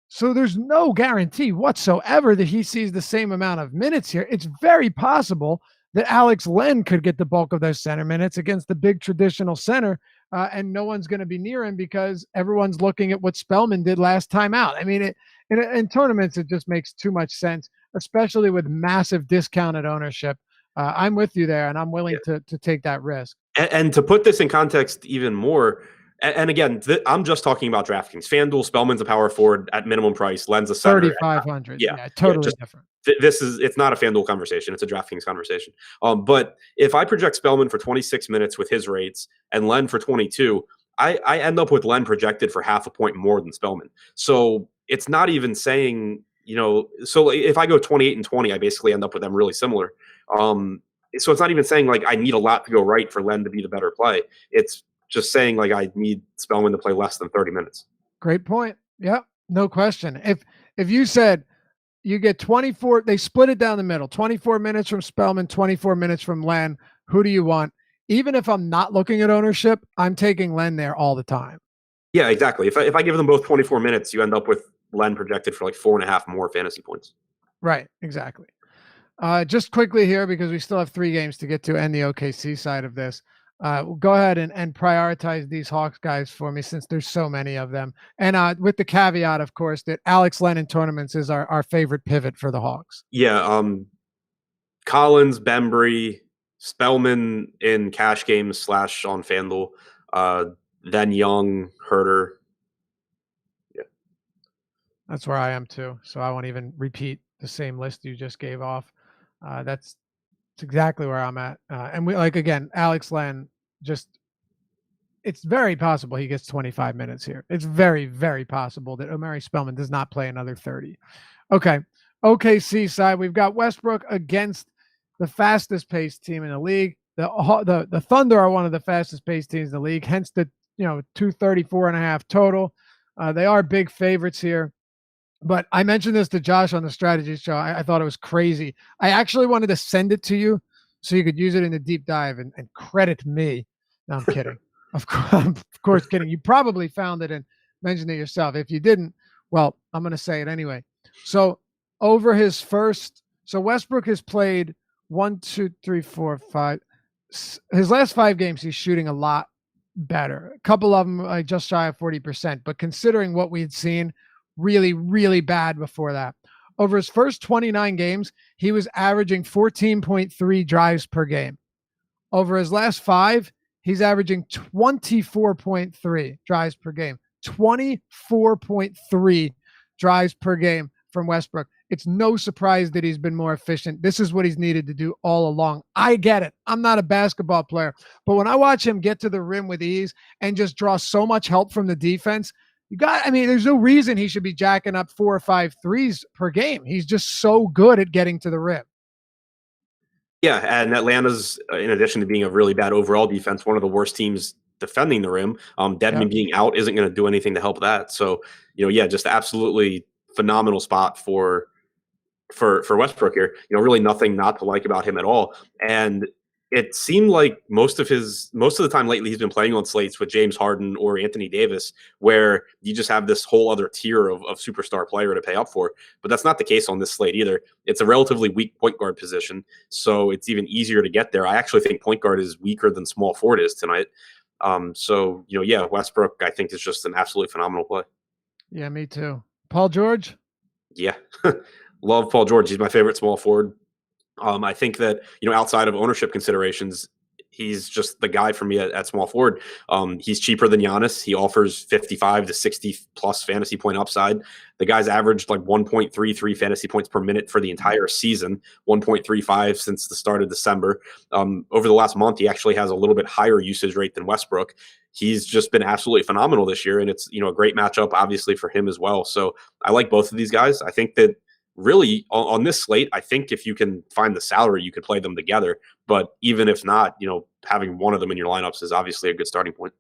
So there's no guarantee whatsoever that he sees the same amount of minutes here. It's very possible that Alex Len could get the bulk of those center minutes against the big traditional center, and no one's going to be near him because everyone's looking at what Spellman did last time out. I mean, in tournaments, it just makes too much sense, especially with massive discounted ownership. I'm with you there, and I'm willing to take that risk. And to put this in context even more, and again, I'm just talking about DraftKings. FanDuel, Spellman's a power forward at minimum price, Len's a center. 3,500. Yeah, totally different. It's not a FanDuel conversation. It's a DraftKings conversation. But if I project Spellman for 26 minutes with his rates and Len for 22, I end up with Len projected for half a point more than Spellman. So it's not even saying, so if I go 28 and 20, I basically end up with them really similar. So it's not even saying like I need a lot to go right for Len to be the better play. It's just saying like I need Spellman to play less than 30 minutes. Great point. Yeah, no question. If you said you get 24, they split it down the middle, 24 minutes from Spellman, 24 minutes from Len, who do you want? Even if I'm not looking at ownership, I'm taking Len there all the time. Yeah, exactly. If I give them both 24 minutes, you end up with Len projected for like 4.5 more fantasy points. Right, exactly. Just quickly here, because we still have 3 games to get to and the OKC side of this. Go ahead and prioritize these Hawks guys for me since there's so many of them. And with the caveat, of course, that Alex Len in tournaments is our favorite pivot for the Hawks. Yeah. Collins, Bembry, Spellman in cash games / on FanDuel, then Young, Herter. Yeah. That's where I am too. So I won't even repeat the same list you just gave off. That's exactly where I'm at. And we again, Alex Len, it's very possible he gets 25 minutes here. It's very, very possible that Omari Spellman does not play another 30. Okay. OKC side, we've got Westbrook against the fastest paced team in the league. The Thunder are one of the fastest paced teams in the league, hence the 234.5 total. They are big favorites here. But I mentioned this to Josh on the strategy show. I thought it was crazy. I actually wanted to send it to you so you could use it in the deep dive and credit me. No, I'm kidding. Of course, kidding. You probably found it and mentioned it yourself. If you didn't, well, I'm going to say it anyway. So Westbrook has played 1, 2, 3, 4, 5. His last 5 games, he's shooting a lot better. A couple of them just shy of 40%. But considering what we had seen, really, really bad before that. Over his first 29 games, he was averaging 14.3 drives per game. Over his last 5, he's averaging 24.3 drives per game. 24.3 drives per game from Westbrook. It's no surprise that he's been more efficient. This is what he's needed to do all along. I get it. I'm not a basketball player. But when I watch him get to the rim with ease and just draw so much help from the defense, there's no reason he should be jacking up 4 or 5 threes per game. He's just so good at getting to the rim. Yeah, and Atlanta's, in addition to being a really bad overall defense, one of the worst teams defending the rim. Dedmon being out isn't going to do anything to help that. So, just absolutely phenomenal spot for Westbrook here. Really nothing not to like about him at all. And it seemed like most of the time lately he's been playing on slates with James Harden or Anthony Davis, where you just have this whole other tier of superstar player to pay up for. But that's not the case on this slate either. It's a relatively weak point guard position, so it's even easier to get there. I actually think point guard is weaker than small forward is tonight. Westbrook I think is just an absolutely phenomenal play. Yeah, me too. Paul George? Yeah. Love Paul George. He's my favorite small forward. I think that, outside of ownership considerations, he's just the guy for me at small forward. He's cheaper than Giannis. He offers 55 to 60 plus fantasy point upside. The guy's averaged like 1.33 fantasy points per minute for the entire season, 1.35 since the start of December. Over the last month, he actually has a little bit higher usage rate than Westbrook. He's just been absolutely phenomenal this year, and it's a great matchup, obviously, for him as well. So I like both of these guys. I think that really on this slate, I think if you can find the salary, you could play them together. But even if not, having one of them in your lineups is obviously a good starting point.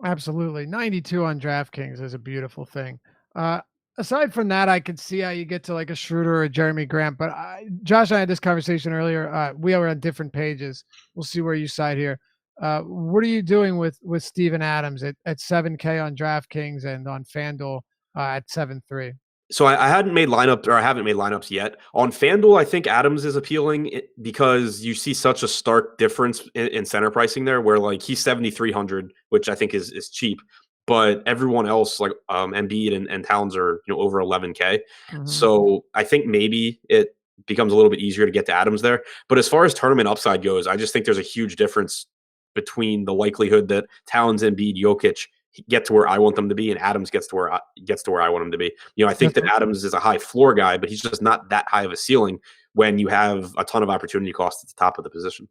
Absolutely. 92 on DraftKings is a beautiful thing. Uh, Aside from that, I could see how you get to like a Schroeder or a Jeremy Grant, but Josh and I had this conversation earlier. We are on different pages. We'll see where you side here. What are you doing with Steven Adams at 7K on DraftKings and on FanDuel at 7.3? So I hadn't made lineups, or I haven't made lineups yet. On FanDuel, I think Adams is appealing because you see such a stark difference in center pricing there, where like he's 7,300, which I think is cheap, but everyone else like Embiid and Towns are over 11K. Mhm. So I think maybe it becomes a little bit easier to get to Adams there. But as far as tournament upside goes, I just think there's a huge difference between the likelihood that Towns, Embiid, Jokic get to where I want them to be, and Adams gets to where I want him to be. I think that Adams is a high floor guy, but he's just not that high of a ceiling when you have a ton of opportunity cost at the top of the position.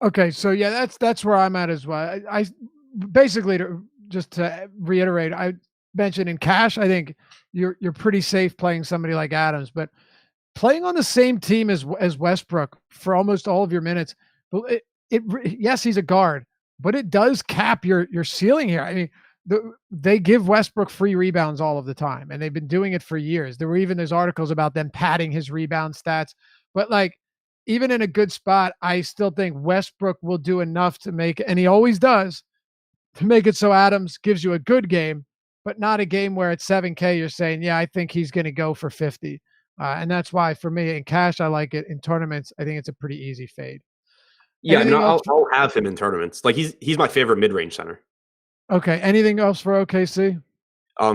Okay, so yeah, that's where I'm at as well. I basically, just to reiterate, I mentioned in cash, I think you're pretty safe playing somebody like Adams, but playing on the same team as Westbrook for almost all of your minutes, yes, he's a guard, but it does cap your ceiling here. I mean, they give Westbrook free rebounds all of the time, and they've been doing it for years. There's articles about them padding his rebound stats, but like even in a good spot, I still think Westbrook will do enough to make, and he always does, to make it so Adams gives you a good game, but not a game where at 7K you're saying, yeah, I think he's going to go for 50. And that's why for me in cash, I like it. In tournaments, I think it's a pretty easy fade. Yeah, I'll have him in tournaments. Like he's my favorite mid-range center. Okay. Anything else for OKC?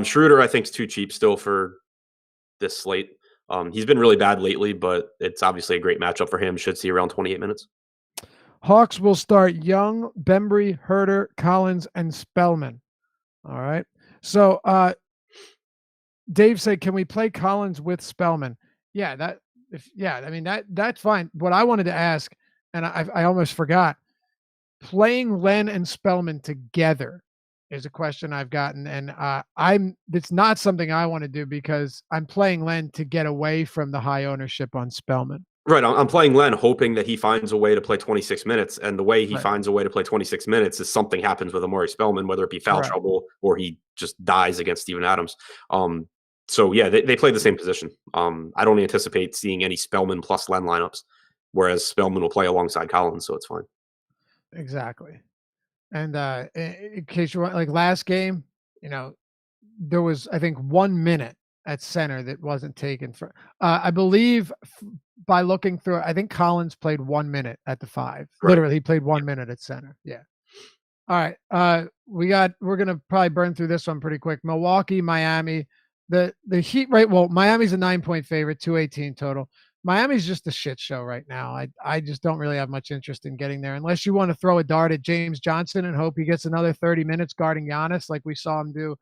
Schroeder, I think, is too cheap still for this slate. He's been really bad lately, but it's obviously a great matchup for him. Should see around 28 minutes. Hawks will start Young, Bembry, Herter, Collins, and Spellman. All right. So Dave said, can we play Collins with Spellman? Yeah, that's fine. What I wanted to ask, and I almost forgot, playing Len and Spellman together is a question I've gotten, and it's not something I want to do because I'm playing Len to get away from the high ownership on Spellman. Right. I'm playing Len hoping that he finds a way to play 26 minutes, and the way he Right. finds a way to play 26 minutes is something happens with Amari Spellman, whether it be foul trouble or he just dies against Steven Adams. So yeah, they play the same position. I don't anticipate seeing any Spellman plus Len lineups, whereas Spellman will play alongside Collins, so it's fine. Exactly. And in case you want, like last game, there was, I think, 1 minute at center that wasn't taken for, I believe by looking through it, I think Collins played 1 minute at the 5. Right. Literally, he played 1 minute at center. Yeah. All right. We're going to probably burn through this one pretty quick. Milwaukee, Miami, the Heat, right? Well, Miami's a 9-point favorite, 218 total. Miami's just a shit show right now. I just don't really have much interest in getting there unless you want to throw a dart at James Johnson and hope he gets another 30 minutes guarding Giannis like we saw him do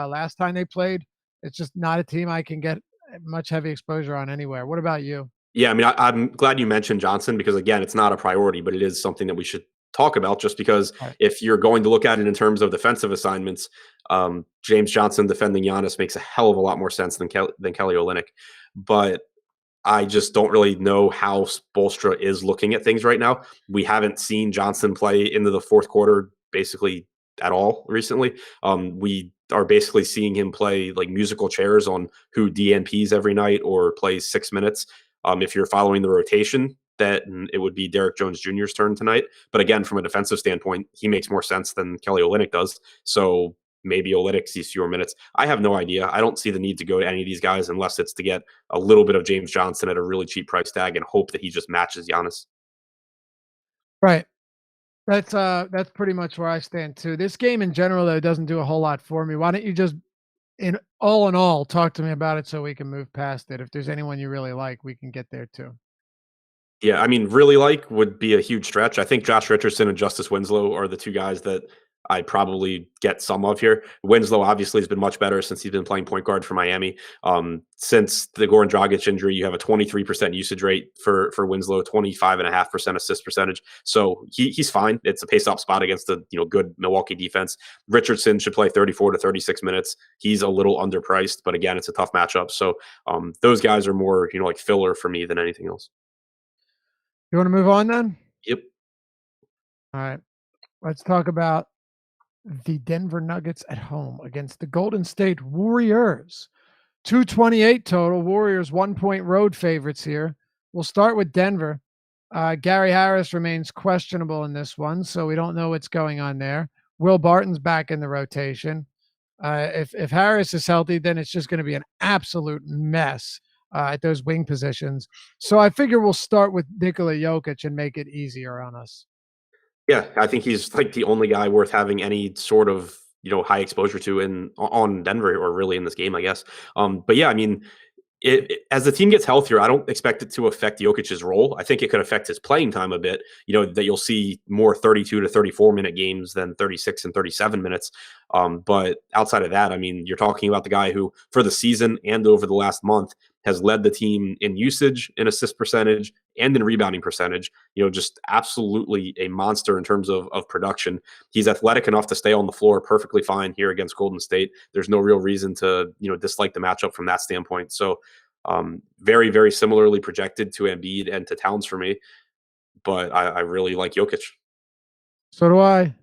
last time they played. It's just not a team I can get much heavy exposure on anywhere. What about you? Yeah, I mean, I'm glad you mentioned Johnson because, again, it's not a priority, but it is something that we should talk about just because if you're going to look at it in terms of defensive assignments, James Johnson defending Giannis makes a hell of a lot more sense than Kelly Olynyk. But I just don't really know how Spoelstra is looking at things right now. We haven't seen Johnson play into the fourth quarter basically at all recently. We are basically seeing him play like musical chairs on who DNPs every night or plays 6 minutes. If you're following the rotation, that it would be Derrick Jones Jr.'s turn tonight. But again, from a defensive standpoint, he makes more sense than Kelly Olynyk does. So maybe Olynyk sees fewer minutes. I have no idea. I don't see the need to go to any of these guys unless it's to get a little bit of James Johnson at a really cheap price tag and hope that he just matches Giannis. Right. That's pretty much where I stand too. This game in general, though, doesn't do a whole lot for me. Why don't you just, in all, talk to me about it so we can move past it. If there's anyone you really like, we can get there too. Yeah, I mean, really like would be a huge stretch. I think Josh Richardson and Justice Winslow are the two guys that I'd probably get some of here. Winslow obviously has been much better since he's been playing point guard for Miami. Since the Goran Dragic injury, you have a 23% usage rate for Winslow, 25.5% assist percentage. So he's fine. It's a pace-up spot against the good Milwaukee defense. Richardson should play 34 to 36 minutes. He's a little underpriced, but again, it's a tough matchup. So those guys are more like filler for me than anything else. You want to move on then? Yep. All right. Let's talk about the Denver Nuggets at home against the Golden State Warriors. 228 total. Warriors 1-point road favorites here. We'll start with Denver. Gary Harris remains questionable in this one, so we don't know what's going on there. Will Barton's back in the rotation. If Harris is healthy, then it's just going to be an absolute mess at those wing positions. So I figure we'll start with Nikola Jokic and make it easier on us. Yeah, I think he's like the only guy worth having any sort of high exposure to on Denver, or really in this game, I guess. But yeah, I mean, as the team gets healthier, I don't expect it to affect Jokic's role. I think it could affect his playing time a bit. That you'll see more 32 to 34 minute games than 36 and 37 minutes. But outside of that, I mean, you're talking about the guy who, for the season and over the last month, has led the team in usage, in assist percentage, and in rebounding percentage. Just absolutely a monster in terms of production. He's athletic enough to stay on the floor perfectly fine here against Golden State. There's no real reason to dislike the matchup from that standpoint. So very, very similarly projected to Embiid and to Towns for me. But I really like Jokic. So do I.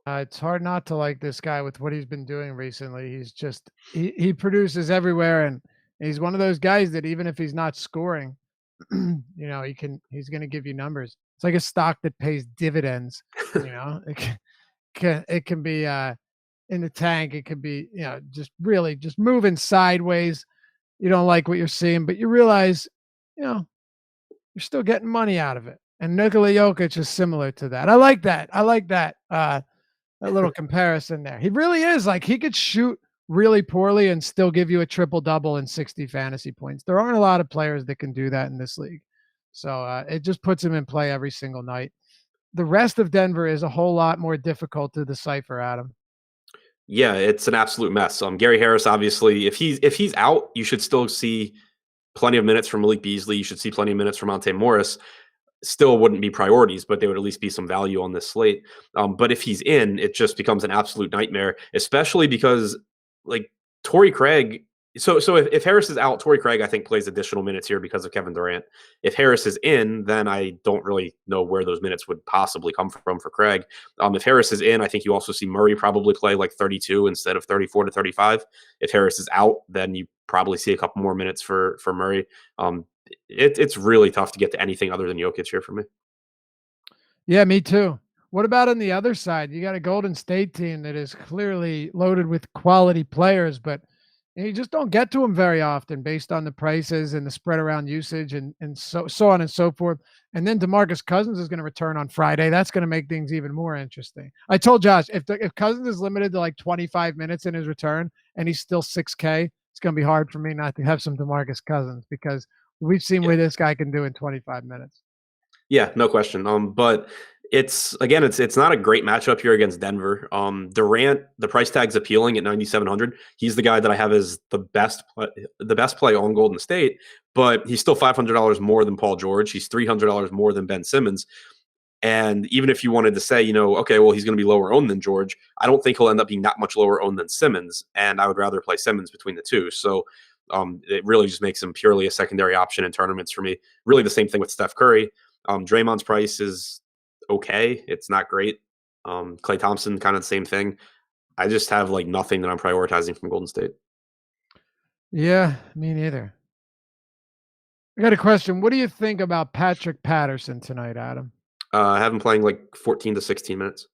It's hard not to like this guy with what he's been doing recently. He's just he produces everywhere, and he's one of those guys that even if he's not scoring, he's going to give you numbers. It's like a stock that pays dividends. It can be in the tank. It could be just really just moving sideways. You don't like what you're seeing, but you realize you're still getting money out of it. And Nikola Jokic is similar to that. I like that. That little comparison there. He really is like he could shoot really poorly and still give you a triple-double and 60 fantasy points. There aren't a lot of players that can do that in this league. So it just puts him in play every single night. The rest of Denver is a whole lot more difficult to decipher, Adam. Yeah, it's an absolute mess. Gary Harris, obviously, if he's out, you should still see plenty of minutes from Malik Beasley. You should see plenty of minutes from Monte Morris. Still wouldn't be priorities, but they would at least be some value on this slate. But if he's in, it just becomes an absolute nightmare, especially because like Torrey Craig. So if Harris is out, Torrey Craig, I think, plays additional minutes here because of Kevin Durant. If Harris is in, then I don't really know where those minutes would possibly come from for Craig. If Harris is in, I think you also see Murray probably play like 32 instead of 34 to 35. If Harris is out, then you probably see a couple more minutes for Murray. It's really tough to get to anything other than Jokic here for me. Yeah, me too. What about on the other side? You got a Golden State team that is clearly loaded with quality players, but you just don't get to them very often based on the prices and the spread around usage and so on and so forth. And then DeMarcus Cousins is going to return on Friday. That's going to make things even more interesting. I told Josh, if Cousins is limited to like 25 minutes in his return and he's still 6K, it's going to be hard for me not to have some DeMarcus Cousins because we've seen what this guy can do in 25 minutes. Yeah, no question. But it's not a great matchup here against Denver. Durant, the price tag's appealing at 9,700. He's the guy that I have as the best play on Golden State, but he's still $500 more than Paul George. He's $300 more than Ben Simmons. And even if you wanted to say, okay, well, he's going to be lower owned than George, I don't think he'll end up being that much lower owned than Simmons. And I would rather play Simmons between the two. So it really just makes him purely a secondary option in tournaments for me. Really the same thing with Steph Curry. Draymond's price is okay. It's not great. Klay Thompson, kind of the same thing. I just have like nothing that I'm prioritizing from Golden State. Yeah, me neither. I got a question. What do you think about Patrick Patterson tonight, Adam? I have him playing like 14 to 16 minutes.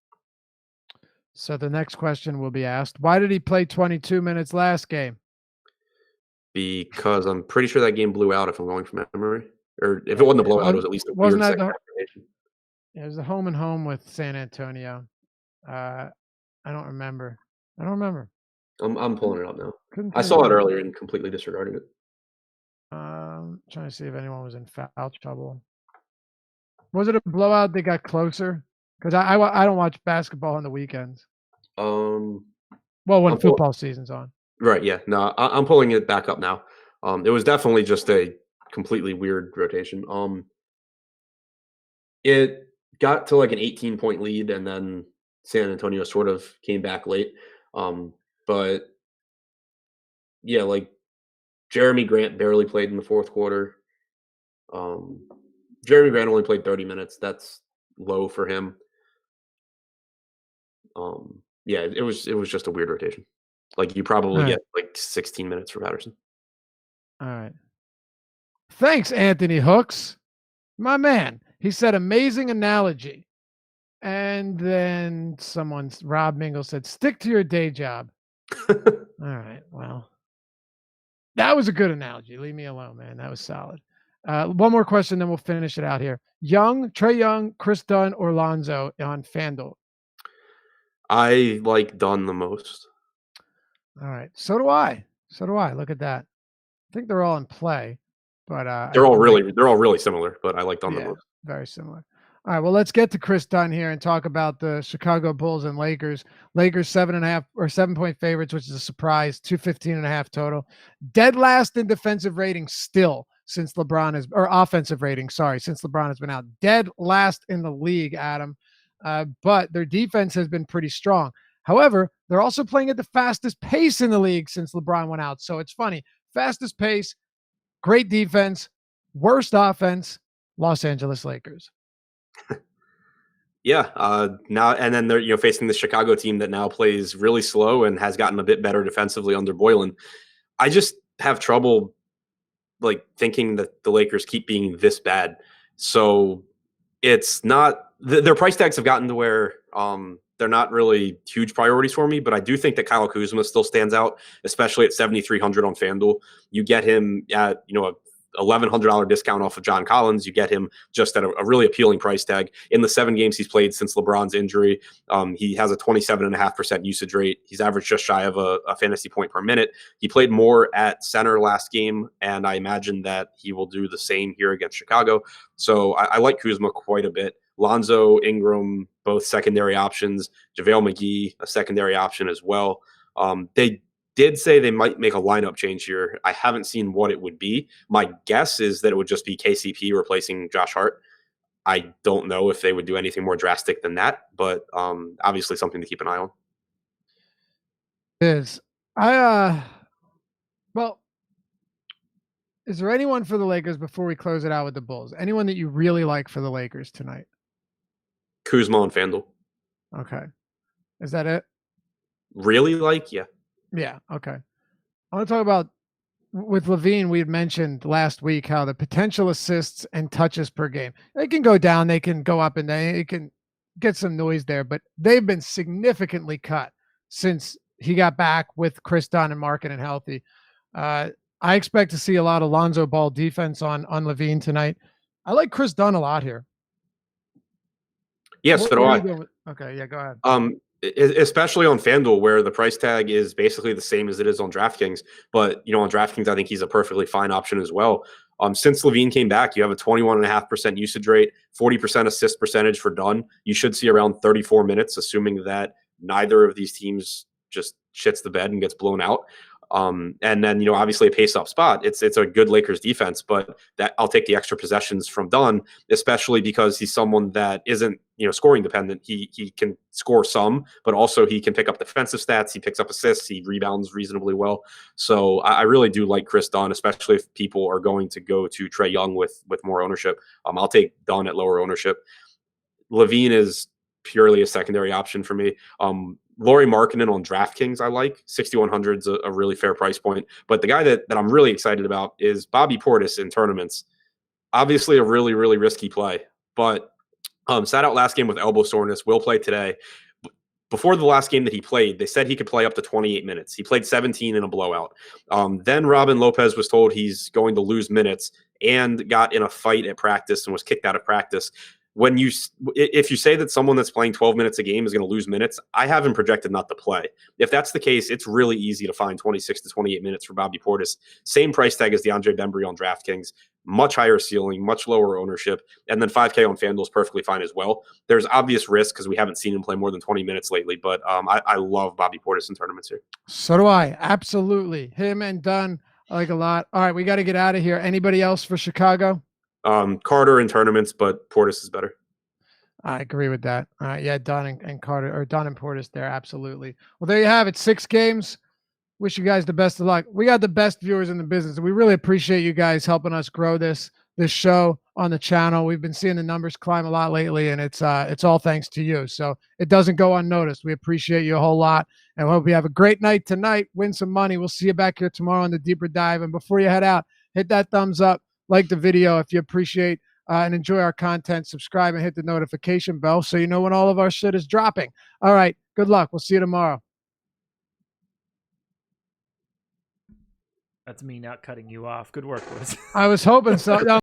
So the next question will be asked, why did he play 22 minutes last game? Because I'm pretty sure that game blew out if I'm going from memory. Or if it wasn't a blowout, it was at least a weird second combination. It was a home and home with San Antonio. I don't remember. I'm pulling it up now. I saw it earlier and completely disregarded it. Trying to see if anyone was in foul trouble. Was it a blowout that got closer Because I don't watch basketball on the weekends. Well, when football season's on. Right. Yeah. No, I'm pulling it back up now. It was definitely just a completely weird rotation. It got to like an 18-point lead, and then San Antonio sort of came back late. But yeah, like Jeremy Grant barely played in the fourth quarter. Jeremy Grant only played 30 minutes. That's low for him. Yeah, it was just a weird rotation. Like you probably get like 16 minutes for Patterson. All right. Thanks, Anthony Hooks. My man. He said amazing analogy. And then Rob Mingle said, stick to your day job. All right. Well, that was a good analogy. Leave me alone, man. That was solid. One more question, then we'll finish it out here. Trae Young, Kris Dunn, or Lonzo on FanDuel? I like Dunn the most. All right. So do I. Look at that. I think they're all in play, but they're all really similar, but I like Dunn the most. Very similar. All right, well, let's get to Kris Dunn here and talk about the Chicago Bulls and Lakers. Lakers 7.5 or 7-point favorites, which is a surprise. 215.5 total. Dead last in defensive rating still since LeBron has, or offensive rating, sorry, since LeBron has been out. Dead last in the league, Adam. But their defense has been pretty strong. However, they're also playing at the fastest pace in the league since LeBron went out. So it's funny. Fastest pace, great defense, worst offense, Los Angeles Lakers. Yeah, now and then they're facing the Chicago team that now plays really slow and has gotten a bit better defensively under Boylen. I just have trouble like thinking that the Lakers keep being this bad. So it's not their price tags have gotten to where they're not really huge priorities for me, but I do think that Kyle Kuzma still stands out, especially at 7,300 on FanDuel. You get him at a $1,100 discount off of John Collins. You get him just at a really appealing price tag. In the 7 games he's played since LeBron's injury, he has a 27.5% usage rate. He's averaged just shy of a fantasy point per minute. He played more at center last game, and I imagine that he will do the same here against Chicago. So I like Kuzma quite a bit. Lonzo, Ingram, both secondary options. JaVale McGee, a secondary option as well. They did say they might make a lineup change here. I haven't seen what it would be. My guess is that it would just be KCP replacing Josh Hart. I don't know if they would do anything more drastic than that, but obviously something to keep an eye on. Is there anyone for the Lakers before we close it out with the Bulls? Anyone that you really like for the Lakers tonight? Kuzma and FanDuel. Okay. Is that it? Really like? Yeah. Yeah. Okay. I want to talk about with LaVine. We had mentioned last week how the potential assists and touches per game, they can go down, they can go up, and they can get some noise there, but they've been significantly cut since he got back with Kris Dunn and Markkanen healthy. I expect to see a lot of Lonzo Ball defense on LaVine tonight. I like Kris Dunn a lot here. Yes, so do I. Okay, yeah, go ahead. Especially on FanDuel, where the price tag is basically the same as it is on DraftKings. But, on DraftKings, I think he's a perfectly fine option as well. Since LaVine came back, you have a 21.5% usage rate, 40% assist percentage for Dunn. You should see around 34 minutes, assuming that neither of these teams just shits the bed and gets blown out. And then, obviously a pace-up spot. It's a good Lakers defense, but that I'll take the extra possessions from Dunn, especially because he's someone that isn't, scoring dependent. He can score some, but also he can pick up defensive stats. He picks up assists. He rebounds reasonably well. So I really do like Kris Dunn, especially if people are going to go to Trae Young with more ownership. I'll take Dunn at lower ownership. LaVine is purely a secondary option for me. Lauri Markkanen on DraftKings, I like. 6,100 is a really fair price point. But the guy that I'm really excited about is Bobby Portis in tournaments. Obviously a really, really risky play, but sat out last game with elbow soreness, will play today. Before the last game that he played, they said he could play up to 28 minutes. He played 17 in a blowout. Then Robin Lopez was told he's going to lose minutes and got in a fight at practice and was kicked out of practice. if you say that someone that's playing 12 minutes a game is going to lose minutes, I have him projected not to play. If that's the case, it's really easy to find 26 to 28 minutes for Bobby Portis. Same price tag as DeAndre Bembry on DraftKings, much higher ceiling, much lower ownership, and then 5K on FanDuel is perfectly fine as well. There's obvious risk because we haven't seen him play more than 20 minutes lately, but I love Bobby Portis in tournaments here. So do I. Absolutely. Him and Dunn I like a lot. All right, we got to get out of here. Anybody else for Chicago? Carter in tournaments, but Portis is better. I agree with that. Yeah, Dunn and Carter, or Dunn and Portis there. Absolutely. Well, there you have it. 6 games. Wish you guys the best of luck. We got the best viewers in the business. We really appreciate you guys helping us grow this show on the channel. We've been seeing the numbers climb a lot lately, and it's all thanks to you. So it doesn't go unnoticed. We appreciate you a whole lot, and we hope you have a great night tonight. Win some money. We'll see you back here tomorrow on the Deeper Dive. And before you head out, hit that thumbs up, like the video if you appreciate and enjoy our content. Subscribe and hit the notification bell so you know when all of our shit is dropping. All right, good luck. We'll see you tomorrow. That's me not cutting you off. Good work, Liz. I was hoping so. No.